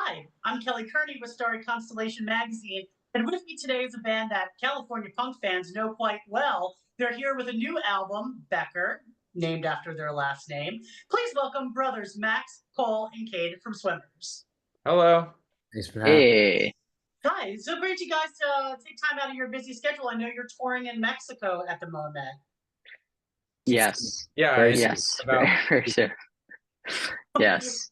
Hi, I'm Kelly Kearney with Starry Constellation Magazine, and with me today is a band that California punk fans know quite well. They're here with a new album, Becker, named after their last name. Please welcome brothers Max, Cole, and Cade from SWMRS. Hello. Thanks for having me. Hey. Hi, so great you guys to take time out of your busy schedule. I know you're touring in Mexico at the moment. Yes. Yeah. Yes. Very soon. Yes.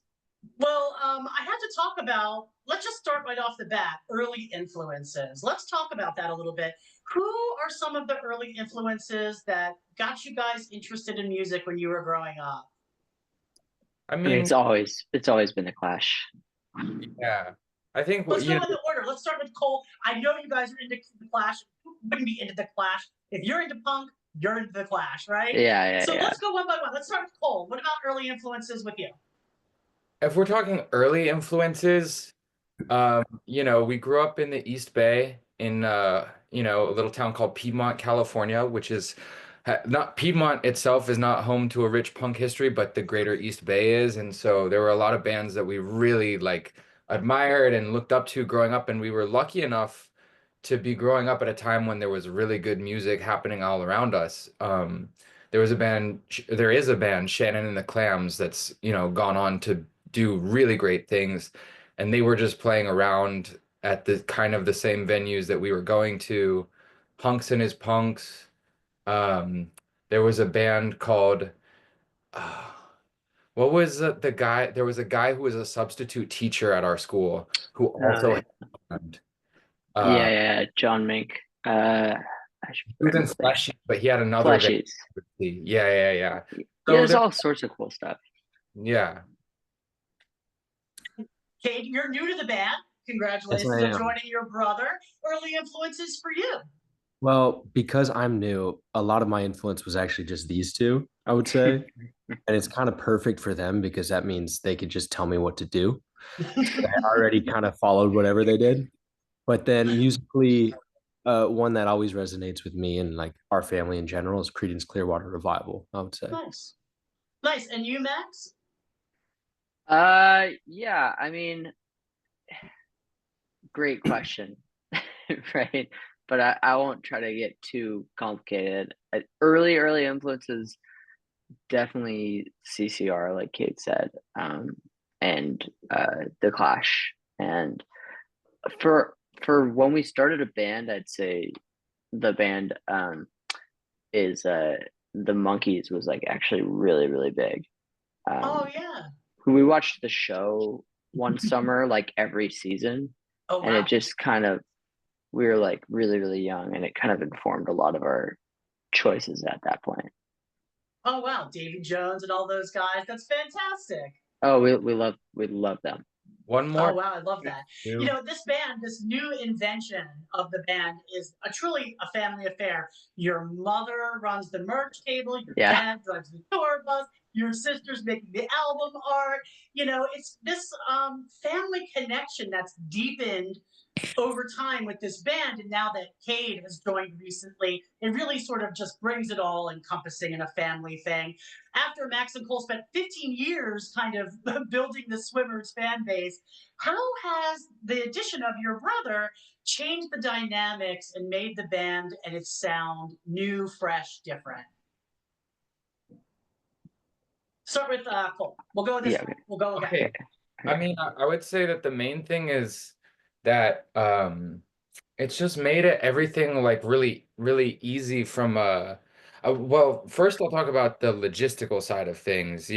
Well, I had to talk about, let's just start right off the bat, early influences. Let's talk about that a little bit. Who are some of the early influences that got you guys interested in music when you were growing up? I mean, it's always been the Clash. Yeah. I think let's go in the order. Let's start with Cole. I know you guys are into the Clash. Who wouldn't be into the Clash? If you're into punk, you're into the Clash, right? Yeah. So let's go one by one. Let's start with Cole. What about early influences with you? If we're talking early influences, we grew up in the East Bay in a little town called Piedmont, California, which is not Piedmont itself is not home to a rich punk history, but the greater East Bay is. And so there were a lot of bands that we really admired and looked up to growing up. And we were lucky enough to be growing up at a time when there was really good music happening all around us. There is a band, Shannon and the Clams, that's, gone on to do really great things. And they were just playing around at the kind of the same venues that we were going to. Hunks and His Punks. There was a band called, what was the guy? There was a guy who was a substitute teacher at our school who also had a band. John Mink. He was in Fleshy, but he had another band. Yeah. So there's all sorts of cool stuff. Yeah. Cade, you're new to the band. Congratulations on joining your brother. Early influences for you? Well, because I'm new, a lot of my influence was actually just these two, I would say. And it's kind of perfect for them because that means they could just tell me what to do. I already kind of followed whatever they did. But then musically, one that always resonates with me and like our family in general is Creedence Clearwater Revival, I would say. Nice. And you, Max? Yeah, I mean, great question, right? But I won't try to get too complicated. Early influences, definitely CCR, like Kate said, and The Clash. And for when we started a band, I'd say the band is The Monkees was like actually really, really big. Oh yeah. We watched the show one summer, like every season. Oh, wow. And it just kind of, we were like really, really young, and it kind of informed a lot of our choices at that point. Oh wow, Davy Jones and all those guys. That's fantastic. Oh, we love them. One more. Oh wow, I love that. This band, this new invention of the band is truly a family affair. Your mother runs the merch table, your dad drives the tour bus, your sister's making the album art. It's this family connection that's deepened over time with this band. And now that Cade has joined recently, it really sort of just brings it all encompassing in a family thing. After Max and Cole spent 15 years kind of building the SWMRS fan base, how has the addition of your brother changed the dynamics and made the band and its sound new, fresh, different? Start with Cole. We'll go this way. We'll go again. Okay. I mean, I would say that the main thing is that it's just made everything like really, really easy from well, first I'll talk about the logistical side of things.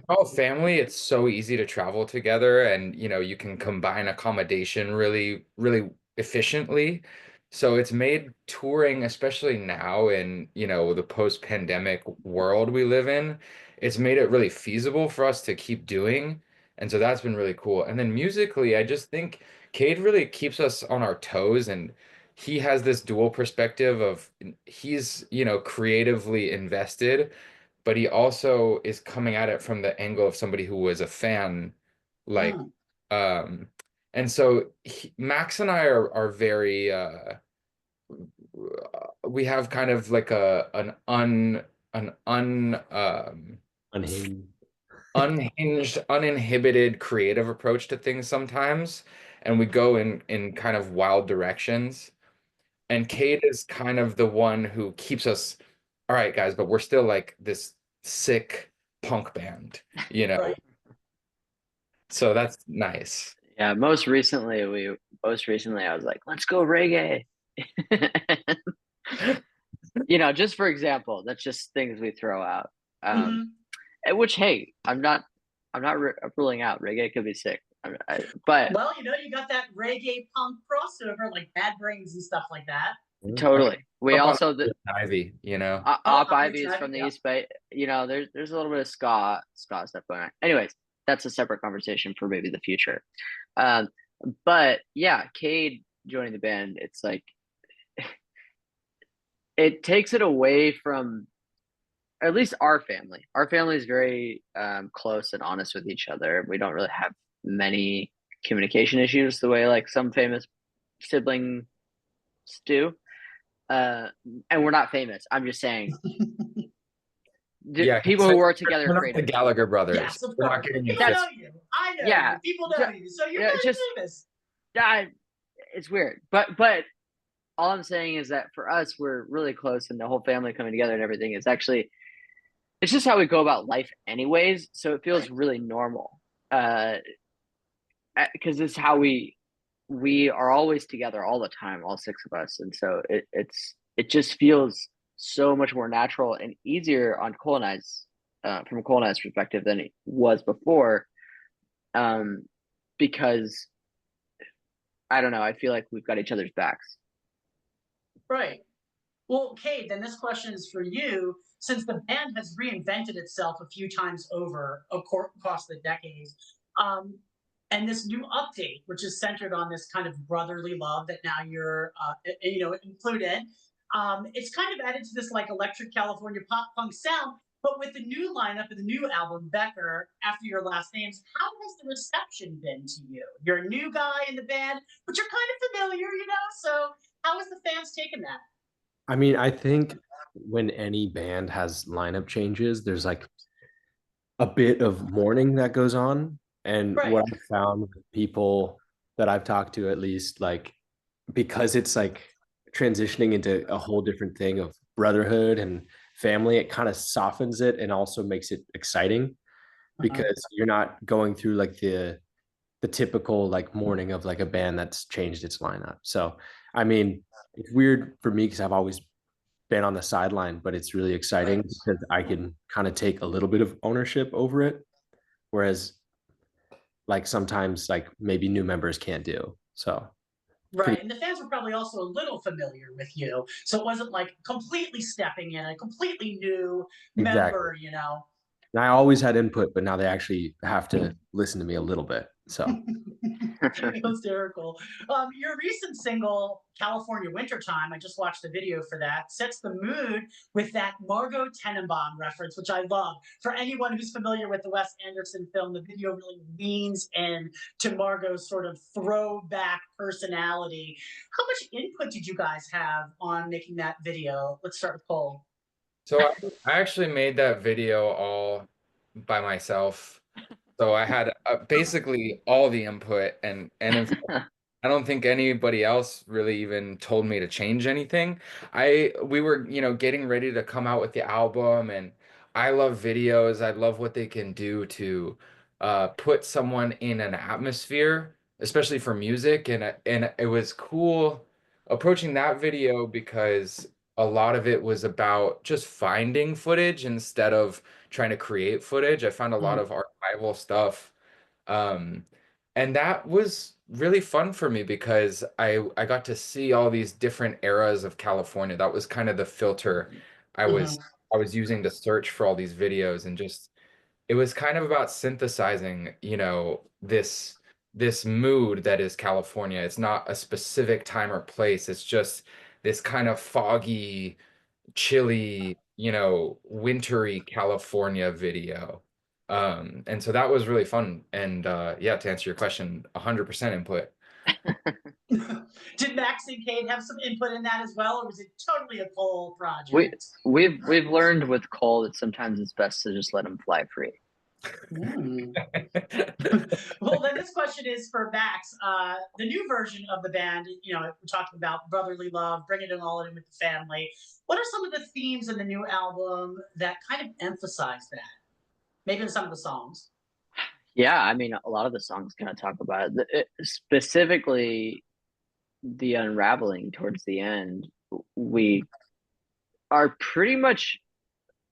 All family, it's so easy to travel together, and you can combine accommodation really, really efficiently. So it's made touring, especially now in, the post-pandemic world we live in, it's made it really feasible for us to keep doing. And so that's been really cool. And then musically, I just think Cade really keeps us on our toes, and he has this dual perspective of he's, creatively invested, but he also is coming at it from the angle of somebody who was a fan, like, and so Max and I are very, we have kind of like unhinged. unhinged, uninhibited, creative approach to things sometimes, and we go in kind of wild directions. And Cade is kind of the one who keeps us, all right, guys, but we're still like this sick punk band, you know? Right. So that's nice. Yeah, most recently I was like, let's go reggae. You know, just for example, that's just things we throw out. Which, hey, I'm not ruling out reggae could be sick. But well, you know, you got that reggae punk crossover like Bad Brains and stuff like that. Totally. We Up on also Ivy, you know. Op Ivy is from the East Bay. You know, there's a little bit of ska stuff going on. Anyways, that's a separate conversation for maybe the future. But yeah, Cade joining the band, it's like it takes it away from at least our family. Our family is very close and honest with each other. We don't really have many communication issues the way like some famous siblings do. And we're not famous. I'm just saying. Yeah, people who work together we're not creatively. the Gallagher brothers. Yes, of We're course. not getting People know you. I know you. People know you. So you're really famous. It's weird. But all I'm saying is that for us, we're really close, and the whole family coming together and everything is actually, it's just how we go about life anyways. So it feels really normal. Because it's how we are always together all the time, all six of us. And so it just feels so much more natural and easier on Cole and I's, from Cole and I's perspective than it was before. Because I don't know, I feel like we've got each other's backs. Right. Well, Cade, then this question is for you. Since the band has reinvented itself a few times over across the decades, and this new update, which is centered on this kind of brotherly love that now you're, included, it's kind of added to this like electric California pop punk sound. But with the new lineup of the new album, Becker, after your last names, how has the reception been to you? You're a new guy in the band, but you're kind of familiar, you know? So how has the fans taken that? I mean, I think when any band has lineup changes, there's like a bit of mourning that goes on. And what I've found with people that I've talked to, at least, like, because it's like transitioning into a whole different thing of brotherhood and family, it kind of softens it and also makes it exciting because you're not going through like the typical like mourning of like a band that's changed its lineup. So, I mean, it's weird for me because I've always been on the sideline, but it's really exciting because I can kind of take a little bit of ownership over it. Whereas like sometimes like maybe new members can't do. So right. And the fans were probably also a little familiar with you. So it wasn't like completely stepping in, a completely new member, you know. And I always had input, but now they actually have to listen to me a little bit. So hysterical. Your recent single, California Wintertime, I just watched the video for that, sets the mood with that Margot Tenenbaum reference, which I love. For anyone who's familiar with the Wes Anderson film, the video really leans in to Margot's sort of throwback personality. How much input did you guys have on making that video? Let's start with Cole. So I actually made that video all by myself. So I had basically all the input, and in fact, I don't think anybody else really even told me to change anything. We were, getting ready to come out with the album, and I love videos. I love what they can do to put someone in an atmosphere, especially for music. And it was cool approaching that video because a lot of it was about just finding footage instead of trying to create footage. I found a lot of archival stuff. And that was really fun for me because I got to see all these different eras of California. That was kind of the filter I was using to search for all these videos, and just it was kind of about synthesizing, this mood that is California. It's not a specific time or place. It's just this kind of foggy, chilly, wintry California video. And so that was really fun. And yeah, to answer your question, 100% input. Did Max and Cade have some input in that as well, or was it totally a Cole project? We've learned with Cole that sometimes it's best to just let him fly free. Mm. Well, then this question is for Max. The new version of the band, we're talking about brotherly love, bringing it all in with the family. What are some of the themes in the new album that kind of emphasize that? Maybe in some of the songs. Yeah, I mean, a lot of the songs kind of talk about specifically the unraveling towards the end. We are pretty much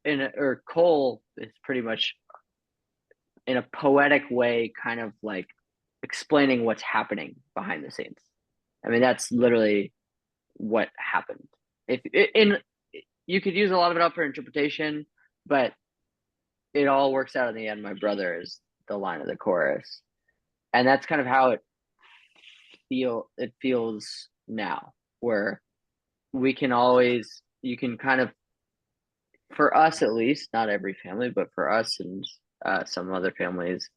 or Cole is pretty much in a poetic way, kind of like explaining what's happening behind the scenes. I mean, that's literally what happened. If in you could use a lot of it up for interpretation, but it all works out in the end. My brother is the line of the chorus, and that's kind of how it feels now, where we can always you can kind of, for us at least, not every family, but for us and some other families,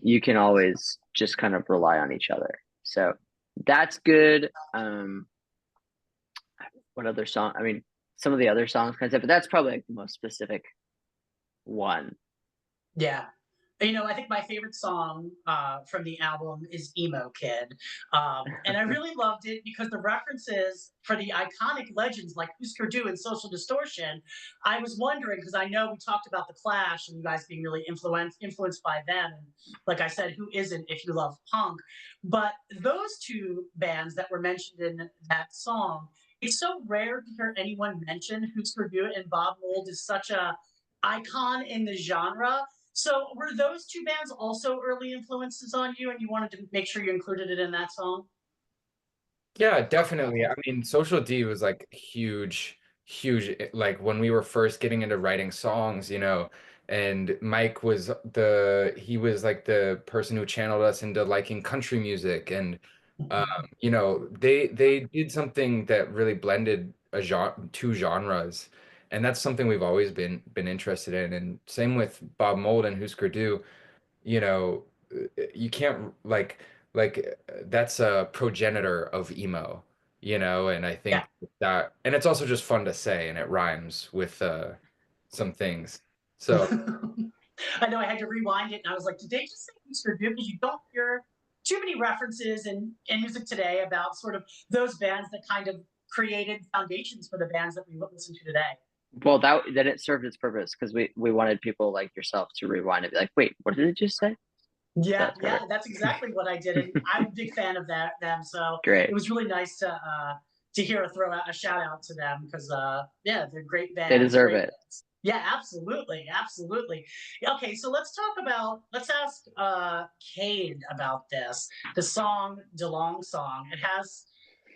you can always just kind of rely on each other. So that's good. What other song? I mean, some of the other songs kind of, but that's probably like the most specific one. Yeah. I think my favorite song from the album is Emo Kid. And I really loved it because the references for the iconic legends like Husker Du and Social Distortion, I was wondering, because I know we talked about The Clash and you guys being really influenced by them. And like I said, who isn't if you love punk? But those two bands that were mentioned in that song, it's so rare to hear anyone mention Husker Du, and Bob Mould is such a icon in the genre. So were those two bands also early influences on you, and you wanted to make sure you included it in that song? Yeah, definitely. I mean, Social D was like huge, huge. Like when we were first getting into writing songs, and Mike was he was like the person who channeled us into liking country music, and they did something that really blended two genres, and that's something we've always been interested in. And same with Bob Mould and Husker Du. you know, you can't that's a progenitor of emo, and I Yeah. think that, and it's also just fun to say, and it rhymes with some things. So I know I had to rewind it, and I was like, did they just say Easter Good? Because you don't hear too many references in music today about sort of those bands that kind of created foundations for the bands that we listen to today. Well, then it served its purpose because we wanted people like yourself to rewind and be like, wait, what did it just say? Yeah, that's exactly what I did, and I'm a big fan of them. So Great. it was really nice to hear throw out a shout out to them because yeah, they're great bands. They deserve great it. bands. Yeah, absolutely, absolutely. Okay, so let's ask Cade about this. The song DeLong song. It has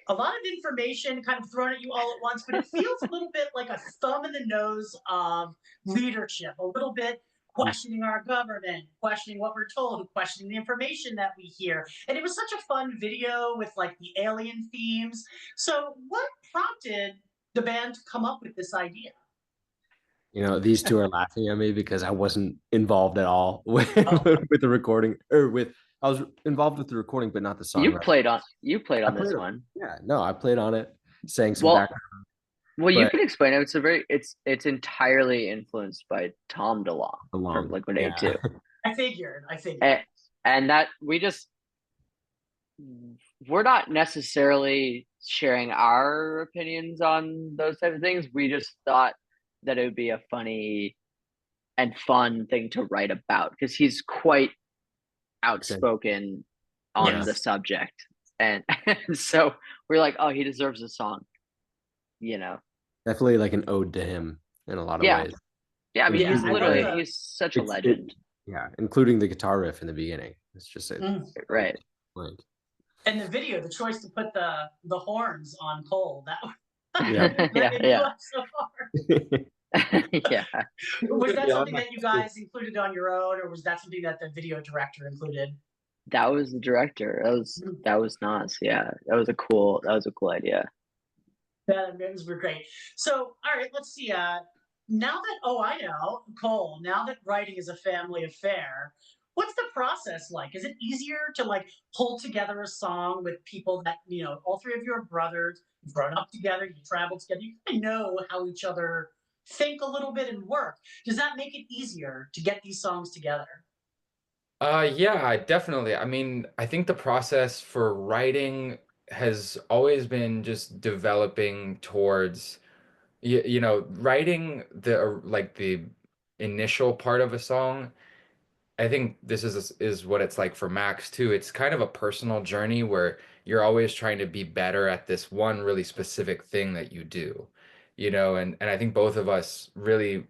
a lot of information kind of thrown at you all at once, but it feels a little bit like a thumb in the nose of leadership, a little bit questioning our government, questioning what we're told, questioning the information that we hear. And it was such a fun video with like the alien themes. So, what prompted the band to come up with this idea? These two are laughing at me because I wasn't involved at all with, Oh. with the recording I was involved with the recording, but not the song. You played on this one. Yeah, no, I played on it, sang some Well, background. Well, you can explain it. It's entirely influenced by Tom DeLonge from Liquid82. I figured. And that we're not necessarily sharing our opinions on those type of things. We just thought that it would be a funny and fun thing to write about because he's quite outspoken on the subject. And so we're like, oh, he deserves a song, Definitely like an ode to him in a lot of ways. Yeah, I mean, he's such a legend. Including the guitar riff in the beginning. It's just right. And the video, the choice to put the horns on Cole, that yeah. So far. Yeah. Was that something that you guys included on your own, or was that something that the video director included? That was the director. That was Nas. Yeah, that was a cool idea. That was great. So, all right, let's see. Now that I know, Cole. Now that writing is a family affair, what's the process like? Is it easier to like pull together a song with people that all three of you are brothers, you've grown up together, you traveled together, you kind of know how each other think a little bit and work. Does that make it easier to get these songs together? Yeah, definitely. I mean, I think the process for writing has always been just developing towards, writing the initial part of a song. I think this is what it's like for Max too. It's kind of a personal journey where you're always trying to be better at this one really specific thing that you do, and I think both of us really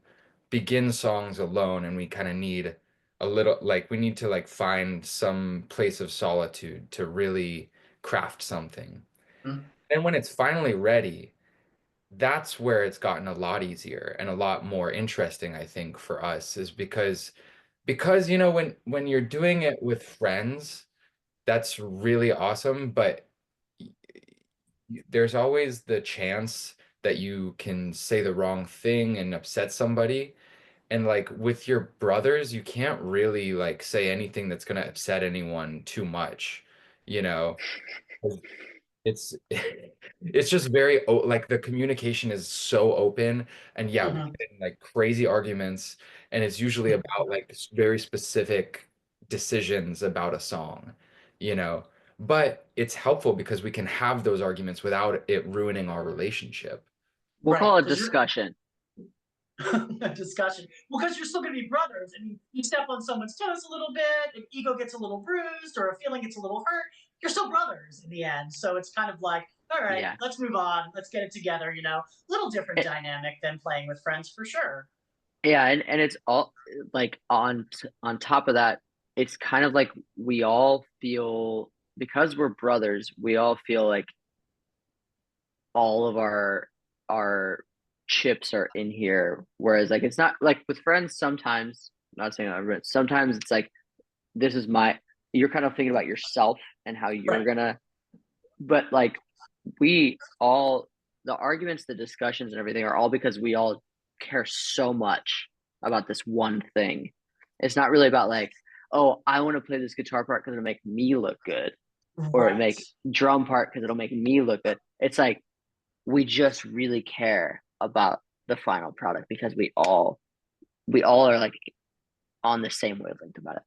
begin songs alone, and we kind of need a little, like, we need to like find some place of solitude to really craft something. Mm. And when it's finally ready, that's where it's gotten a lot easier and a lot more interesting, I think, for us, is because when you're doing it with friends, that's really awesome, but there's always the chance that you can say the wrong thing and upset somebody. And like with your brothers, you can't really like say anything that's going to upset anyone too much, you know? It's it's just like the communication is so open, and yeah, we Mhm. get in like crazy arguments, and it's usually about like very specific decisions about a song, you know. But it's helpful because we can have those arguments without it ruining our relationship. We'll Right, call it 'cause you're discussion. a discussion. Well, because you're still going to be brothers. I mean, you step on someone's toes a little bit, an ego gets a little bruised, or a feeling gets a little hurt. You're still brothers in the end. So it's kind of like, all right, Yeah. let's move on. Let's get it together. Little different It- dynamic than playing with friends for sure. yeah, and it's all like on top of that, it's kind of like we all feel, because we're brothers, we all feel like all of our chips are in here. Whereas like it's not like with friends sometimes, not saying that, sometimes it's like this is you're kind of thinking about yourself and how you're Right. gonna, but like we all, the arguments, the discussions and everything are all because we all care so much about this one thing. It's not really about like, oh, I want to play this guitar part because it'll make me look good, or Right. it make drum part because it'll make me look good. It's like we just really care about the final product because we all are like on the same wavelength about it.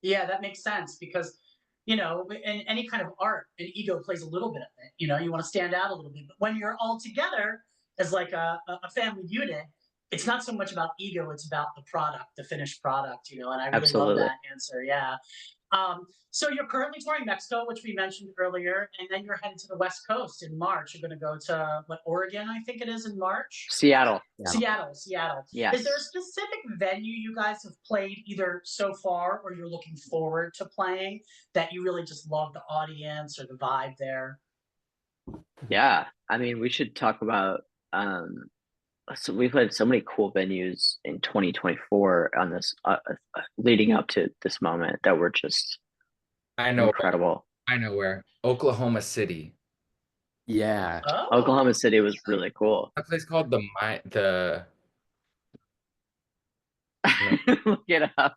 Yeah, that makes sense because, in any kind of art, an ego plays a little bit of it. You want to stand out a little bit. But when you're all together as like a family unit, it's not so much about ego, it's about the product, the finished product, and I really love Absolutely. that answer. Yeah. So you're currently touring Mexico, which we mentioned earlier, and then you're headed to the West Coast in March. You're going to go to Oregon, I think it is in March. Seattle. Seattle. Yes. Is there a specific venue you guys have played either so far or you're looking forward to playing that you really just love the audience or the vibe there? Yeah. I mean, we should talk about so we played so many cool venues in 2024 on this leading up to this moment that were just I know incredible. I know where. Oklahoma City. Yeah. Oh, Oklahoma City was really cool. That place called the no. Look it up.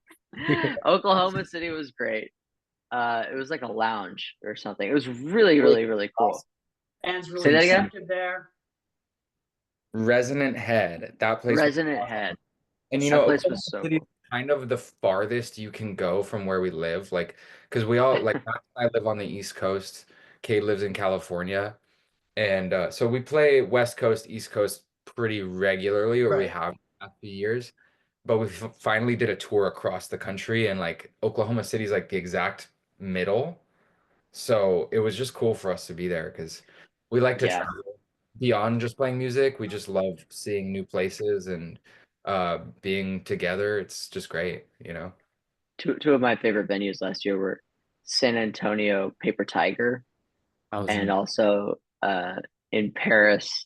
Oklahoma City was great. It was like a lounge or something. It was really, really, really cool. Fans Say really that again? receptive there. Resonant Head. That place was Resonant awesome. Head. And That place Oklahoma was so City is cool. kind of the farthest you can go from where we live. Like, because we all like I live on the East Coast. Kate lives in California. And so we play West Coast, East Coast pretty regularly, or we Right. have the past few years. But we finally did a tour across the country, and like Oklahoma City's like the exact middle. So it was just cool for us to be there because we like to Yeah. travel beyond just playing music. We just love seeing new places and being together. It's just great, you know? Two of my favorite venues last year were San Antonio Paper Tiger, I was and in, also in Paris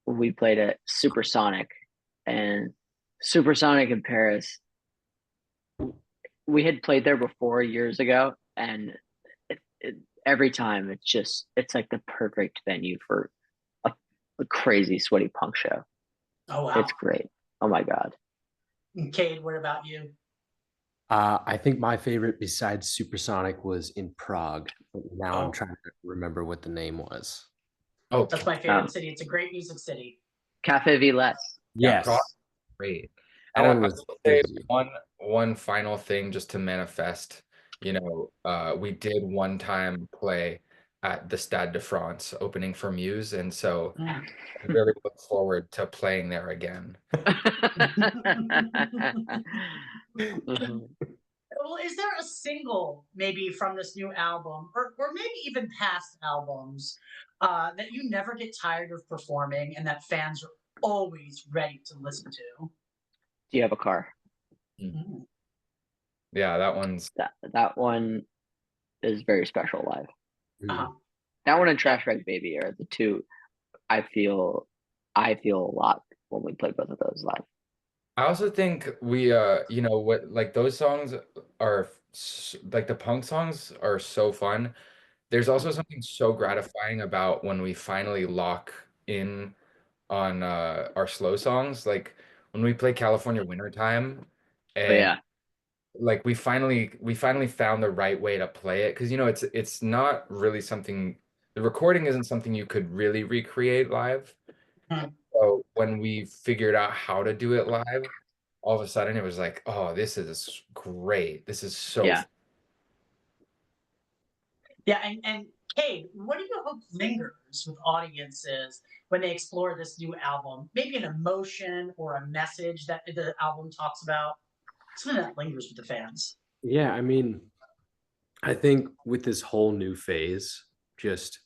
we played at Supersonic. And Supersonic in Paris, we had played there before years ago, and every time it's like the perfect venue for a crazy sweaty punk show. Oh, wow. It's great. Oh my god. Cade, what about you? I think my favorite besides Supersonic was in Prague. But now I'm Oh. trying to remember what the name was. Oh, That's my favorite city. It's a great music city. Cafe Villette. Yeah, Prague, Yes. great. That And one I was will say crazy. one final thing just to manifest. We did one time play at the Stade de France opening for Muse, and so I really look forward to playing there again. Mhm. Well, is there a single maybe from this new album, or maybe even past albums, that you never get tired of performing and that fans are always ready to listen to? Do you have a car? Mm. Yeah, that one's That one is very special live. Uh-huh. That one and Trash Bag Baby are the two I feel a lot when we play both of those live. I also think we what, like, those songs are like, the punk songs are so fun. There's also something so gratifying about when we finally lock in on our slow songs, like when we play California Wintertime, Oh and yeah. like we finally found the right way to play it, because it's not really something, the recording isn't something you could really recreate live. Mhm. So when we figured out how to do it live, all of a sudden it was like, oh, this is great. This is so Yeah. Yeah, and Cade, what do you hope lingers with audiences when they explore this new album? Maybe an emotion or a message that the album talks about, something that lingers with the fans. Yeah, I mean, I think with this whole new phase, just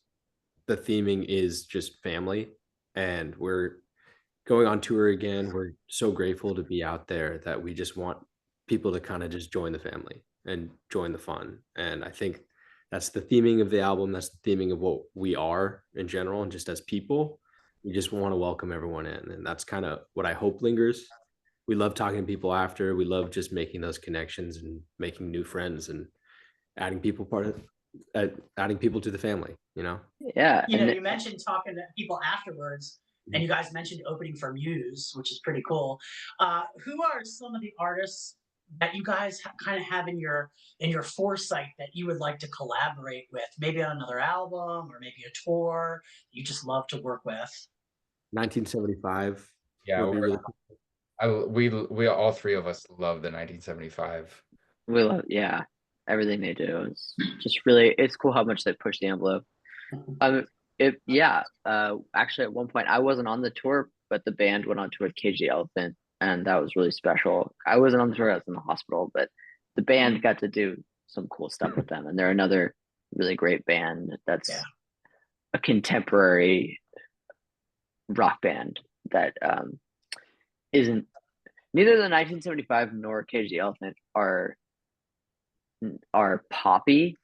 the theming is just family, and we're going on tour again. We're so grateful to be out there that we just want people to kind of just join the family and join the fun. And I think that's the theming of the album. That's the theming of what we are in general. And just as people, we just want to welcome everyone in. And that's kind of what I hope lingers. We love talking to people after. We love just making those connections and making new friends and adding people adding people to the family, you know? Yeah. And You mentioned talking to people afterwards, and you guys mentioned opening for Muse, which is pretty cool. Who are some of the artists that you guys kind of have in your foresight that you would like to collaborate with, maybe on another album or maybe a tour you just love to work with? 1975 yeah. would be really cool. We all three of us love the 1975. we love, yeah, everything they do is just really, it's cool how much they push the envelope. Actually at one point I wasn't on the tour, but the band went on tour with Cage the Elephant, and that was really special. I wasn't on the tour, I was in the hospital, but the band got to do some cool stuff with them, and they're another really great band that's a contemporary rock band that isn't, neither the 1975 nor Cage the Elephant are poppy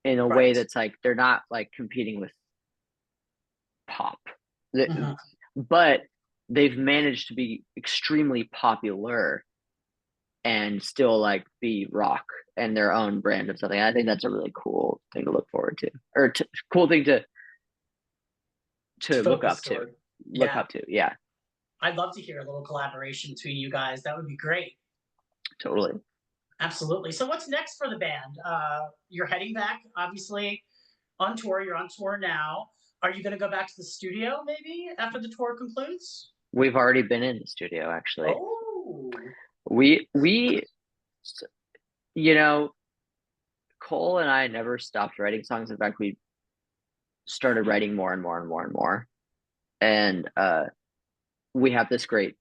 in a way that's like, they're not like competing with pop. But they've managed to be extremely popular and still like be rock and their own brand of something. I think that's a really cool thing to look forward to, or cool thing to look up to. Look up to, yeah. I'd love to hear a little collaboration between you guys. That would be great. Totally. Absolutely. So what's next for the band? You're heading back, obviously, on tour. You're on tour now. Are you going to go back to the studio maybe after the tour concludes? We've already been in the studio, actually. Oh. We Cole and I never stopped writing songs. In fact, we started writing more and more and more and more. And we have this great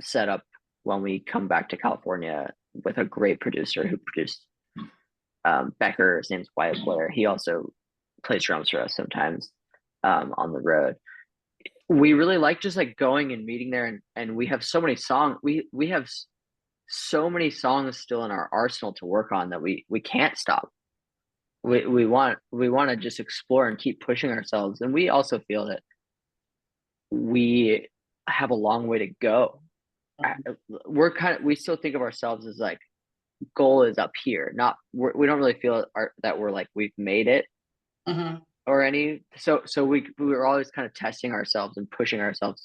setup when we come back to California with a great producer who produced Becker. His name's Wyatt Blair. He also plays drums for us sometimes on the road. We really like just like going and meeting there, and we have so many songs. We have so many songs still in our arsenal to work on that we can't stop. We want to just explore and keep pushing ourselves, and we also feel that we have a long way to go. We still think of ourselves as like, goal is up here, not we don't really feel that we're like we've made it or any. So we were always kind of testing ourselves and pushing ourselves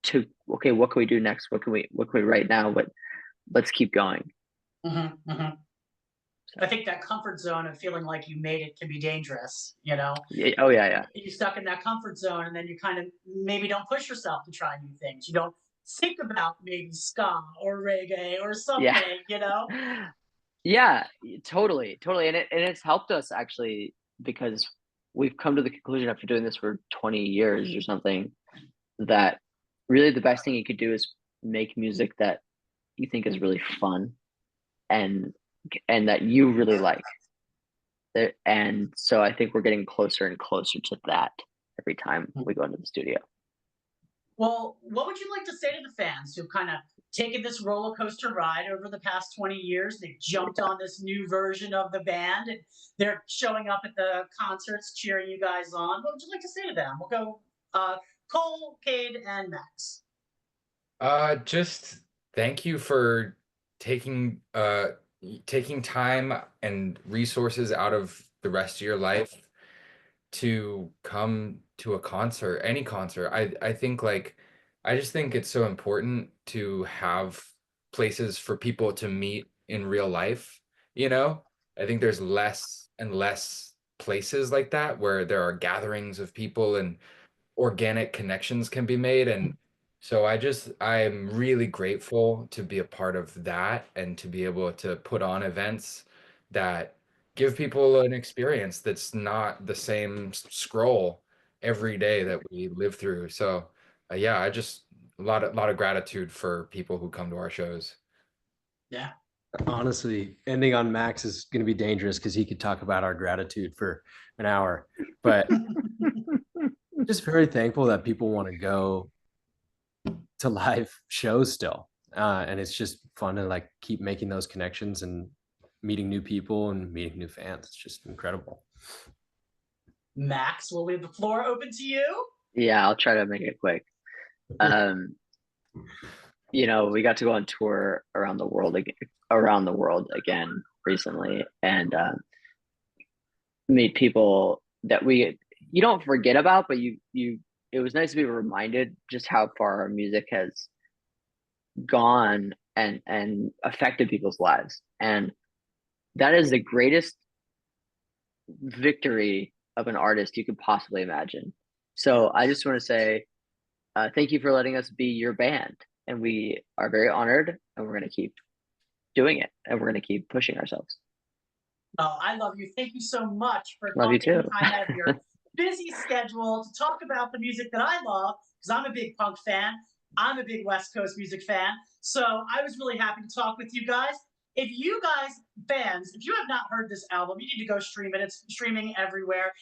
to okay, what can we do next? What can we write now? But let's keep going. I think that comfort zone of feeling like you made it can be dangerous, Yeah. Oh yeah. You're stuck in that comfort zone, and then you kind of maybe don't push yourself to try new things. You don't think about maybe ska or reggae or something, Yeah. you know? Yeah, totally, totally, and it's helped us actually because we've come to the conclusion after doing this for 20 years or something that really the best thing you could do is make music that you think is really fun and that you really like. And so I think we're getting closer and closer to that every time we go into the studio. Well, what would you like to say to the fans who've kind of taken this roller coaster ride over the past 20 years? They've jumped on this new version of the band and they're showing up at the concerts, cheering you guys on. What would you like to say to them? We'll go Cole, Cade, and Max. Just thank you for taking taking time and resources out of the rest of your life to come to a concert, any concert. I think like I just think it's so important to have places for people to meet in real life, you know? I think there's less and less places like that where there are gatherings of people and organic connections can be made. And so I'm really grateful to be a part of that and to be able to put on events that give people an experience that's not the same scroll every day that we live through. So yeah, I just a lot of gratitude for people who come to our shows. Yeah. Honestly, ending on Max is going to be dangerous because he could talk about our gratitude for an hour. But just very thankful that people want to go to live shows still. And it's just fun to like keep making those connections and meeting new people and meeting new fans. It's just incredible. Max, we'll leave the floor open to you. Yeah, I'll try to make it quick. You know, we got to go on tour around the world again recently, and meet people that you don't forget about, but it was nice to be reminded just how far our music has gone and affected people's lives, and that is the greatest victory of an artist you could possibly imagine. So I just want to say thank you for letting us be your band, and we are very honored, and we're going to keep doing it, and we're going to keep pushing ourselves. Oh, I love you. Thank you so much for Love you taking too. time out of your busy schedule to talk about the music that I love, because I'm a big punk fan. I'm a big West Coast music fan. So I was really happy to talk with you guys. If you guys, fans, if you have not heard this album, you need to go stream it. It's streaming everywhere.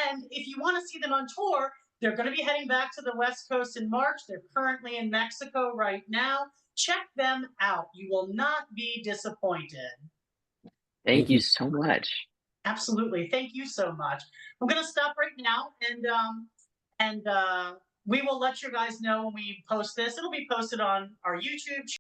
And if you want to see them on tour, they're going to be heading back to the West Coast in March. They're currently in Mexico right now. Check them out. You will not be disappointed. Thank you so much. Absolutely. Thank you so much. I'm going to stop right now, and we will let you guys know when we post this. It'll be posted on our YouTube channel.